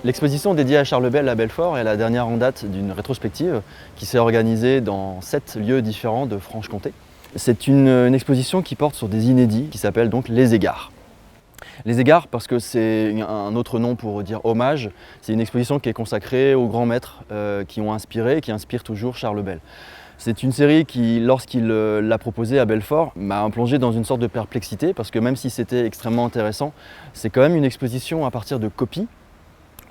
L'exposition dédiée à Charles Bell à Belfort est la dernière en date d'une rétrospective qui s'est organisée dans 7 lieux différents de Franche-Comté. C'est une exposition qui porte sur des inédits qui s'appelle donc Les Égards. Les Égards parce que c'est un autre nom pour dire hommage, c'est une exposition qui est consacrée aux grands maîtres qui ont inspiré et qui inspirent toujours Charles Bell. C'est une série qui, lorsqu'il l'a proposée à Belfort, m'a plongé dans une sorte de perplexité parce que même si c'était extrêmement intéressant, c'est quand même une exposition à partir de copies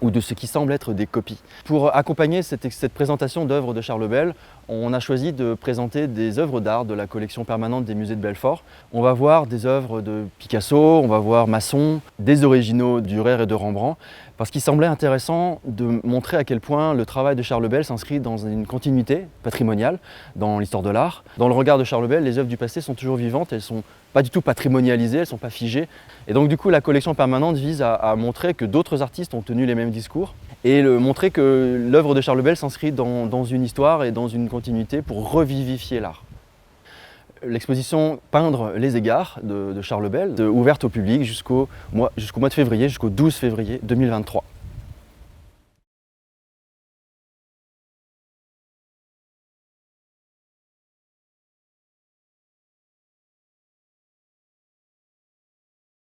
ou de ce qui semble être des copies. Pour accompagner cette présentation d'œuvres de Charles Bell, on a choisi de présenter des œuvres d'art de la collection permanente des musées de Belfort. On va voir des œuvres de Picasso, on va voir Masson, des originaux Dürer et de Rembrandt, parce qu'il semblait intéressant de montrer à quel point le travail de Charles Bell s'inscrit dans une continuité patrimoniale dans l'histoire de l'art. Dans le regard de Charles Bell, les œuvres du passé sont toujours vivantes, elles sont pas du tout patrimonialisées, elles ne sont pas figées. Et donc du coup, la collection permanente vise à montrer que d'autres artistes ont tenu les mêmes discours et montrer que l'œuvre de Charles Bell s'inscrit dans une histoire et dans une continuité pour revivifier l'art. L'exposition Peindre les Égards de Charles Bell, ouverte au public jusqu'au mois de février, jusqu'au 12 février 2023.